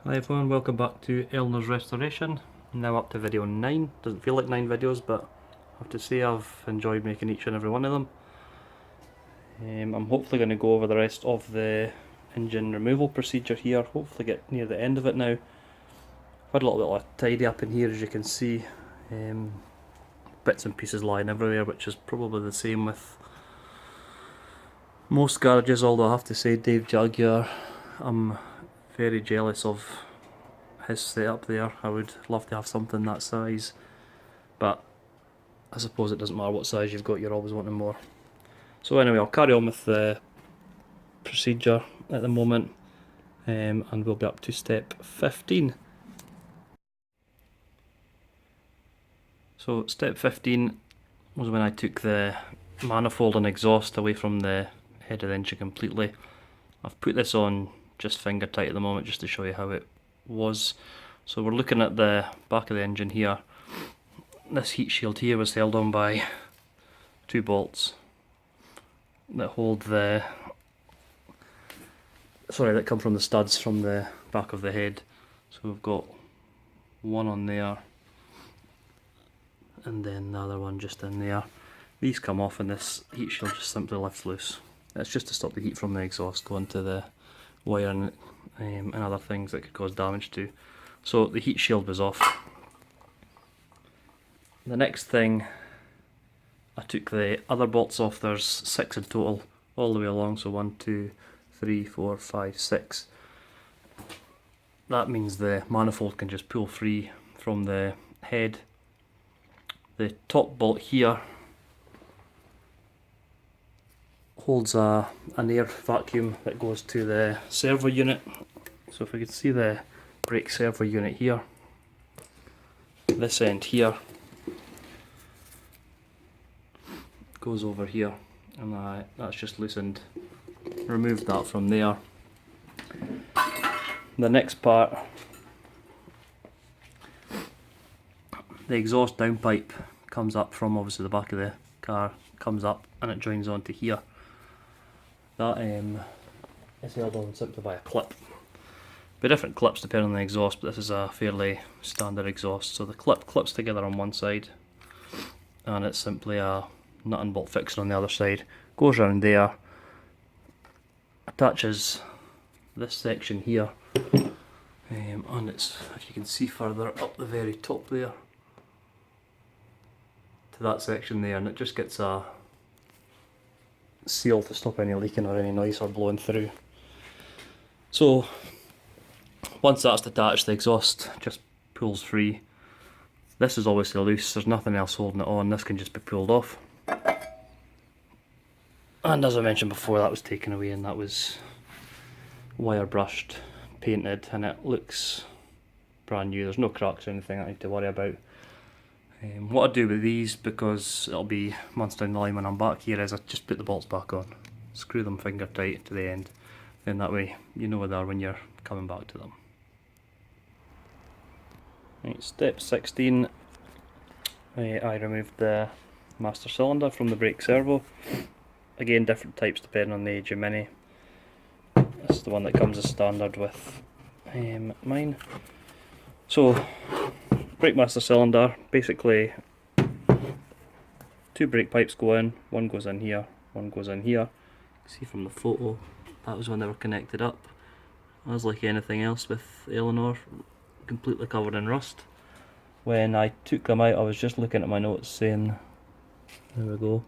Hi everyone, welcome back to Eleanor's Restoration. Now up to video 9. Doesn't feel like 9 videos, but I have to say I've enjoyed making each and every one of them. I'm hopefully going to go over the rest of the engine removal procedure here, hopefully get near the end of it now. I've had a little bit of tidy up in here, as you can see. Bits and pieces lying everywhere, which is probably the same with most garages, although I have to say Dave Jaguar, I'm very jealous of his setup there. I would love to have something that size, but I suppose it doesn't matter what size you've got, you're always wanting more. So anyway, I'll carry on with the procedure at the moment, and we'll be up to step 15. So step 15 was when I took the manifold and exhaust away from the head of the engine completely. I've put this on just finger tight at the moment just to show you how it was. So we're looking at the back of the engine here. This heat shield here was held on by 2 bolts that hold that come from the studs from the back of the head. So we've got one on there and then the other one just in there. These come off and this heat shield just simply lifts loose. It's just to stop the heat from the exhaust going to the wire and other things that could cause damage to. So the heat shield was off. The next thing, I took the other bolts off. There's 6 in total all the way along, so 1, 2, 3, 4, 5, 6. That means the manifold can just pull free from the head. The top bolt here holds an air vacuum that goes to the servo unit. So if we could see the brake servo unit here, this end here goes over here, and that's just loosened. Removed that from there. The next part, the exhaust downpipe comes up from obviously the back of the car, comes up and it joins onto here. That is held on simply by a clip. Be different clips depending on the exhaust, but this is a fairly standard exhaust. So the clip clips together on one side, and it's simply a nut and bolt fixing on the other side. Goes around there, attaches this section here, and it's, if you can see further up the very top there, to that section there, and it just gets a seal to stop any leaking or any noise or blowing through. So once that's detached, the exhaust just pulls free. This is obviously loose, there's nothing else holding it on, this can just be pulled off. And as I mentioned before, that was taken away and that was wire brushed, painted, and it looks brand new. There's no cracks or anything I need to worry about. What I do with these, because it'll be months down the line when I'm back here, is I just put the bolts back on, screw them finger tight to the end, and that way you know where they are when you're coming back to them. Right, step 16, I removed the master cylinder from the brake servo. Again, different types depending on the age of Mini. This is the one that comes as standard with mine. So, brake master cylinder, basically 2 brake pipes go in, one goes in here, one goes in here. You can see from the photo, that was when they were connected up. As like anything else with Eleanor, completely covered in rust. When I took them out, I was just looking at my notes saying, there we go,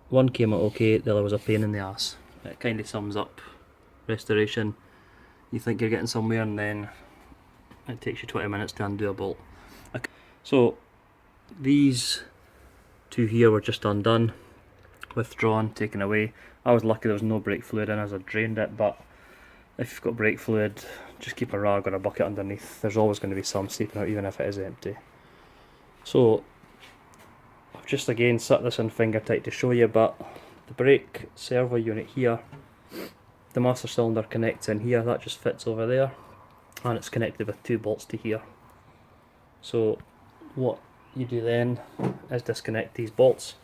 one came out okay, the other was a pain in the ass. It kind of sums up restoration. You think you're getting somewhere and then it takes you 20 minutes to undo a bolt. So these 2 here were just undone, withdrawn, taken away. I was lucky there was no brake fluid in as I drained it, but if you've got brake fluid, just keep a rag or a bucket underneath. There's always going to be some seeping out even if it is empty. So I've just again set this in finger tight to show you, but the brake servo unit here, the master cylinder connects in here, that just fits over there, and it's connected with 2 bolts to here. So what you do then is disconnect these bolts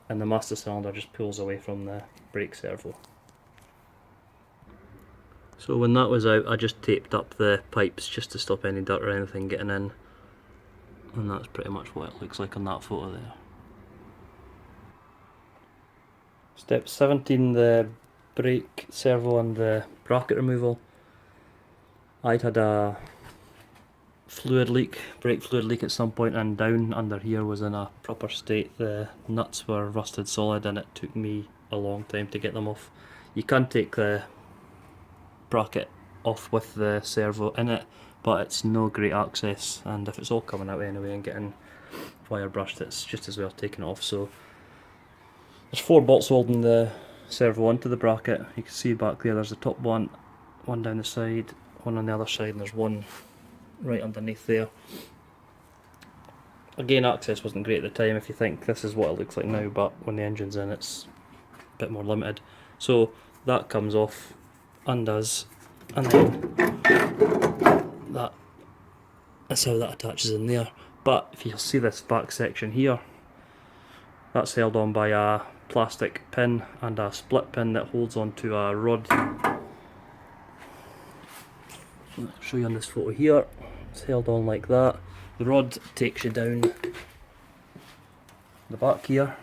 and the master cylinder just pulls away from the brake servo. So when that was out, I just taped up the pipes just to stop any dirt or anything getting in, and that's pretty much what it looks like on that photo there. Step 17, the brake servo and the bracket removal. I'd had a fluid leak, brake fluid leak at some point, and down under here was in a proper state. The nuts were rusted solid and it took me a long time to get them off. You can take the bracket off with the servo in it, but it's no great access, and if it's all coming out anyway and getting wire brushed, it's just as well taking it off. So there's 4 bolts holding the servo onto the bracket. You can see back there, there's the top one, one down the side, one on the other side, and there's one right underneath there. Again, access wasn't great at the time if you think this is what it looks like now, but when the engine's in it's a bit more limited. So that comes off, undoes, and then that's how that attaches in there. But if you'll see this back section here, that's held on by a plastic pin and a split pin that holds onto a rod. I'll show you on this photo here. It's held on like that. The rod takes you down the back here,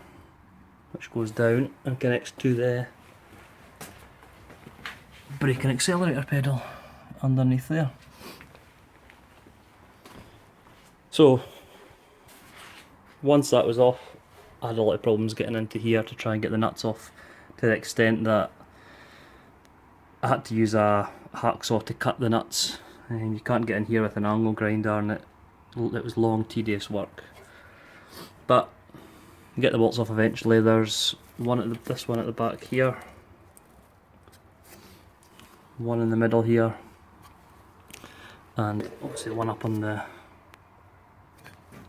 which goes down and connects to the brake and accelerator pedal underneath there. So once that was off, I had a lot of problems getting into here to try and get the nuts off, to the extent that I had to use a hacksaw to cut the nuts, and you can't get in here with an angle grinder, and it was long, tedious work. But you get the bolts off eventually. There's this one at the back here, one in the middle here, and obviously one up on the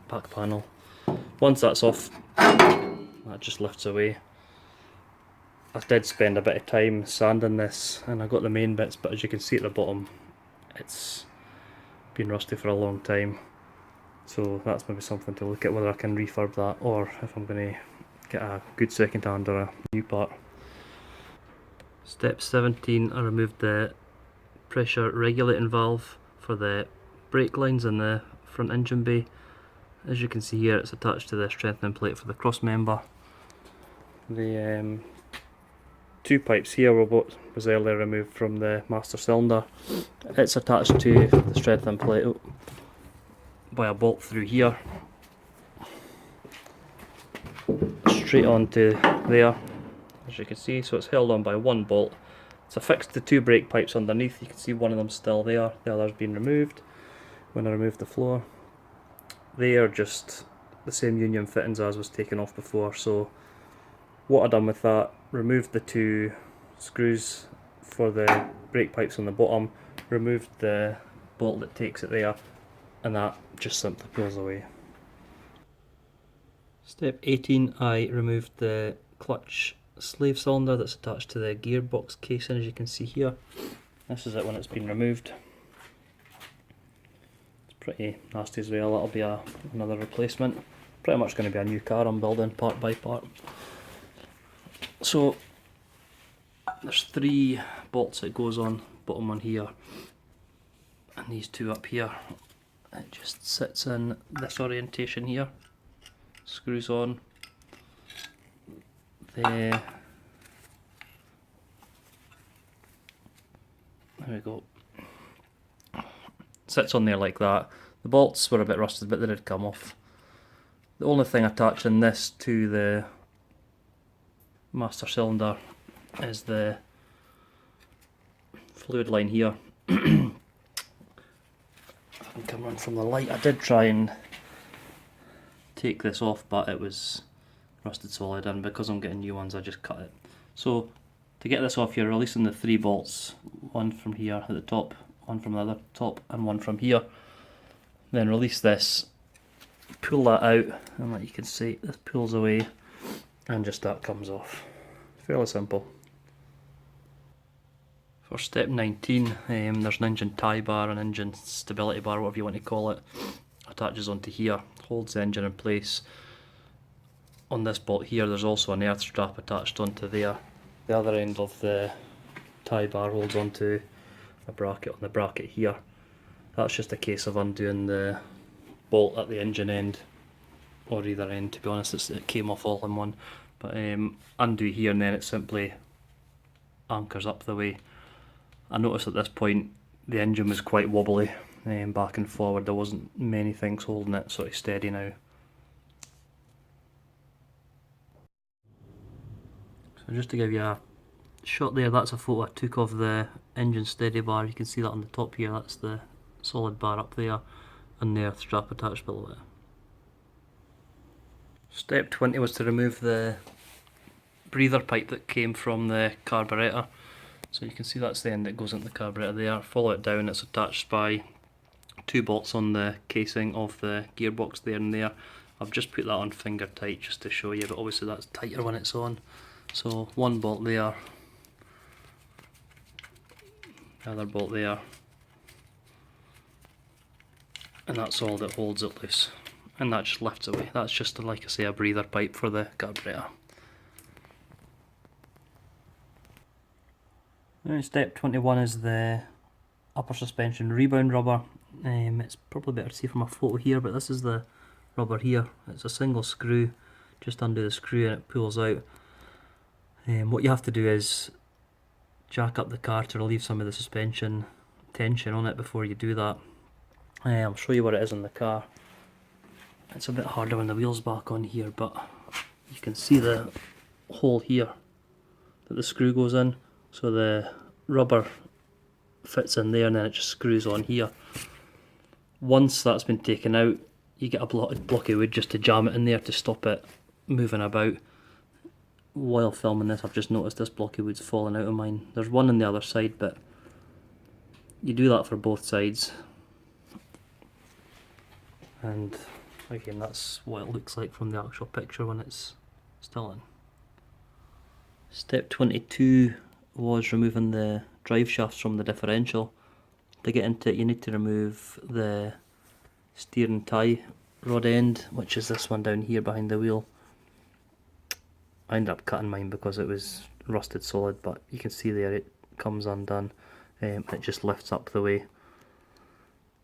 back panel. Once that's off, that just lifts away. I did spend a bit of time sanding this, and I got the main bits, but as you can see at the bottom, it's been rusty for a long time. So that's maybe something to look at, whether I can refurb that or if I'm going to get a good second hand or a new part. Step 17, I removed the pressure regulating valve for the brake lines in the front engine bay. As you can see here, it's attached to the strengthening plate for the cross member. The 2 pipes here was earlier removed from the master cylinder. It's attached to the strengthening plate by a bolt through here, straight onto there, as you can see. So it's held on by one bolt. It's affixed to 2 brake pipes underneath. You can see one of them still there, the other's been removed when I removed the floor. They are just the same union fittings as was taken off before. So what I've done with that, removed the 2 screws for the brake pipes on the bottom, removed the bolt that takes it there, and that just simply pulls away. Step 18, I removed the clutch slave cylinder that's attached to the gearbox casing, as you can see here. This is it when it's been removed. It's pretty nasty as well. That'll be another replacement. Pretty much going to be a new car I'm building part by part. So there's 3 bolts that goes on, bottom one here and these 2 up here. It just sits in this orientation here, screws on. There we go. Sits on there like that. The bolts were a bit rusted, but they did come off. The only thing attaching this to the master cylinder is the fluid line here. If I can come on from the light, I did try and take this off, but it was rusted solid, and because I'm getting new ones I just cut it. So to get this off, you're releasing the 3 bolts, one from here at the top, one from the other top, and one from here. Then release this, pull that out, and like you can see, this pulls away and just that comes off. Fairly simple. For step 19, there's an engine tie bar, an engine stability bar, whatever you want to call it. Attaches onto here, holds the engine in place. On this bolt here, there's also an earth strap attached onto there. The other end of the tie bar holds onto a bracket on the bracket here. That's just a case of undoing the bolt at the engine end, or either end, to be honest. It came off all in one. But undo here, and then it simply anchors up the way. I noticed at this point the engine was quite wobbly, back and forward. There wasn't many things holding it sort of steady now. So just to give you a shot there, that's a photo I took of the engine steady bar. You can see that on the top here, that's the solid bar up there, and the earth strap attached below it. Step 20 was to remove the breather pipe that came from the carburettor. So you can see that's the end that goes into the carburettor there. Follow it down, it's attached by 2 bolts on the casing of the gearbox there and there. I've just put that on finger tight just to show you, but obviously that's tighter when it's on. So 1 bolt there, the other bolt there, and that's all that holds it loose. And that just lifts away. That's just, like I say, a breather pipe for the carburettor. Now, step 21 is the upper suspension rebound rubber. It's probably better to see from a photo here, but this is the rubber here. It's a single screw. Just undo the screw and it pulls out. What you have to do is jack up the car to relieve some of the suspension tension on it before you do that. I'll show you what it is in the car. It's a bit harder when the wheel's back on here, but you can see the hole here that the screw goes in. So the rubber fits in there and then it just screws on here. Once that's been taken out, you get a block of wood just to jam it in there to stop it moving about. While filming this, I've just noticed this block of wood's fallen out of mine. There's one on the other side, but you do that for both sides. And again, that's what it looks like from the actual picture when it's still in. Step 22 was removing the drive shafts from the differential. To get into it, you need to remove the steering tie rod end, which is this one down here behind the wheel. I ended up cutting mine because it was rusted solid, but you can see there it comes undone. It just lifts up the way.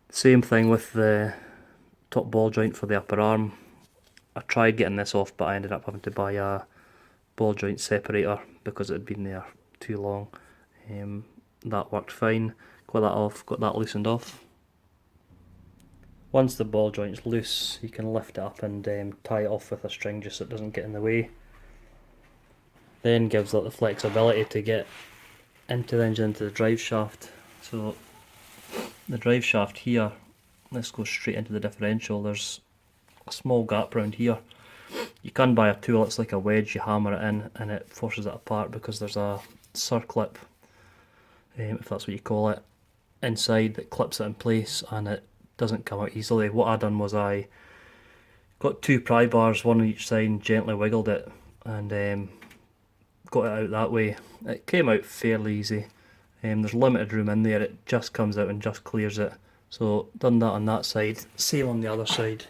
Same thing with the top ball joint for the upper arm. I tried getting this off, but I ended up having to buy a ball joint separator because it had been there too long. That worked fine. Got that off, got that loosened off. Once the ball joint's loose, you can lift it up and tie it off with a string just so it doesn't get in the way. Then gives it the flexibility to get into the engine, into the drive shaft. So the drive shaft here, this goes straight into the differential. There's a small gap around here. You can buy a tool, it's like a wedge, you hammer it in and it forces it apart because there's a circlip, if that's what you call it, inside that clips it in place and it doesn't come out easily. What I done was I got 2 pry bars, one on each side, and gently wiggled it and got it out that way. It came out fairly easy. There's limited room in there, it just comes out and just clears it. So done that on that side, same on the other side.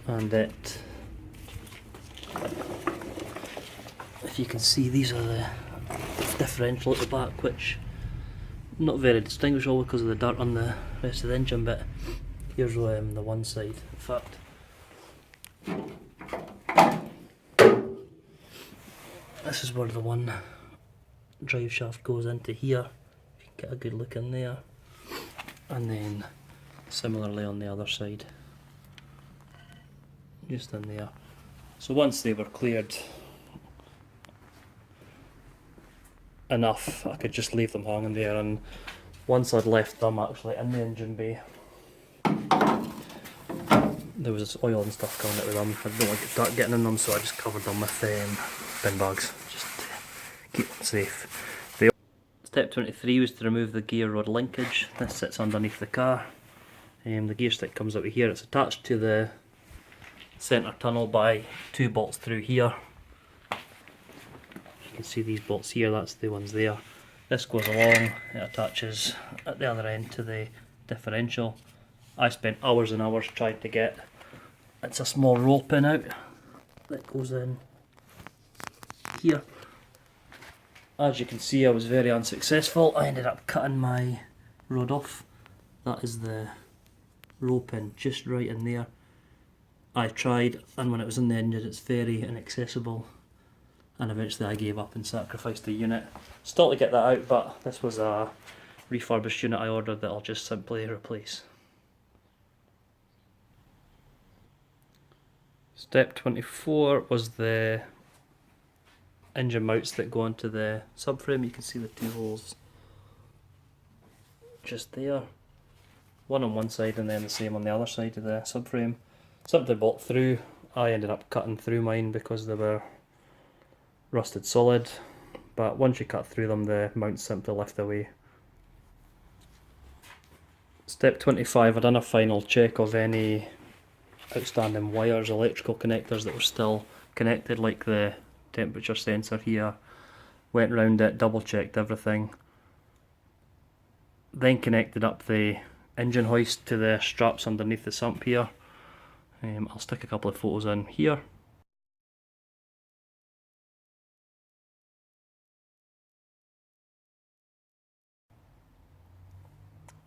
And it, if you can see, these are the differential at the back, which not very distinguishable because of the dirt on the rest of the engine, but here's the one side. In fact, this is where the one drive shaft goes into here. You can get a good look in there, and then similarly on the other side, just in there. So once they were cleared enough, I could just leave them hanging there, and once I'd left them actually in the engine bay, there was this oil and stuff coming out of them. I didn't want to start getting in them, so I just covered them with bin bags, just to keep them safe. Step 23 was to remove the gear rod linkage. This sits underneath the car. The gear stick comes out of here. It's attached to the centre tunnel by 2 bolts through here. You can see these bolts here, that's the ones there. This goes along, it attaches at the other end to the differential. I spent hours and hours trying to get, it's a small roll pin out that goes in here. as you can see, I was very unsuccessful. I ended up cutting my rod off. That is the rope in, just right in there. I tried, and when it was in the engine, it's very inaccessible. And eventually I gave up and sacrificed the unit. Still to get that out, but this was a refurbished unit I ordered that I'll just simply replace. Step 24 was the engine mounts that go onto the subframe. You can see the two holes just there. One on one side and then the same on the other side of the subframe. Something to bolt through. I ended up cutting through mine because they were rusted solid, but once you cut through them the mounts simply lift away. Step 25, I've done a final check of any outstanding wires, electrical connectors that were still connected, like the temperature sensor here. Went round it, double checked everything, then connected up the engine hoist to the straps underneath the sump here. I'll stick a couple of photos in here.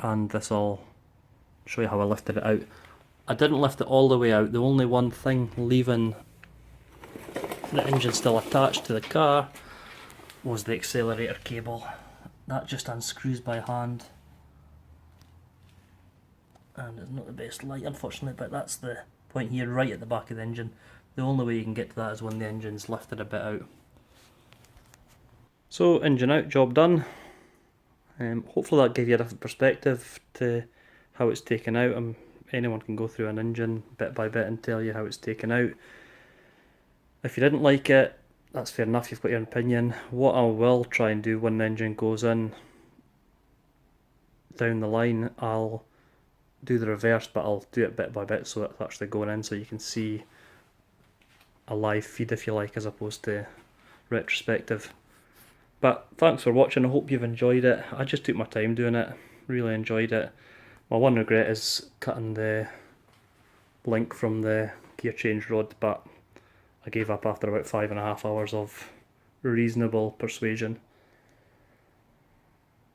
And this will show you how I lifted it out. I didn't lift it all the way out. The only one thing leaving the engine still attached to the car was the accelerator cable. That just unscrews by hand. And it's not the best light, unfortunately, but that's the point here, right at the back of the engine. The only way you can get to that is when the engine's lifted a bit out. So, engine out, job done. Hopefully that gave you a different perspective to how it's taken out. Anyone can go through an engine bit by bit and tell you how it's taken out. If you didn't like it, that's fair enough, you've got your opinion. What I will try and do when the engine goes in down the line, I'll do the reverse, but I'll do it bit by bit so it's actually going in so you can see a live feed, if you like, as opposed to retrospective. But thanks for watching, I hope you've enjoyed it. I just took my time doing it, really enjoyed it. My one regret is cutting the link from the gear change rod, but I gave up after about 5.5 hours of reasonable persuasion.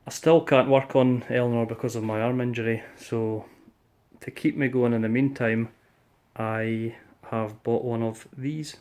I still can't work on Eleanor because of my arm injury, so to keep me going in the meantime, I have bought one of these.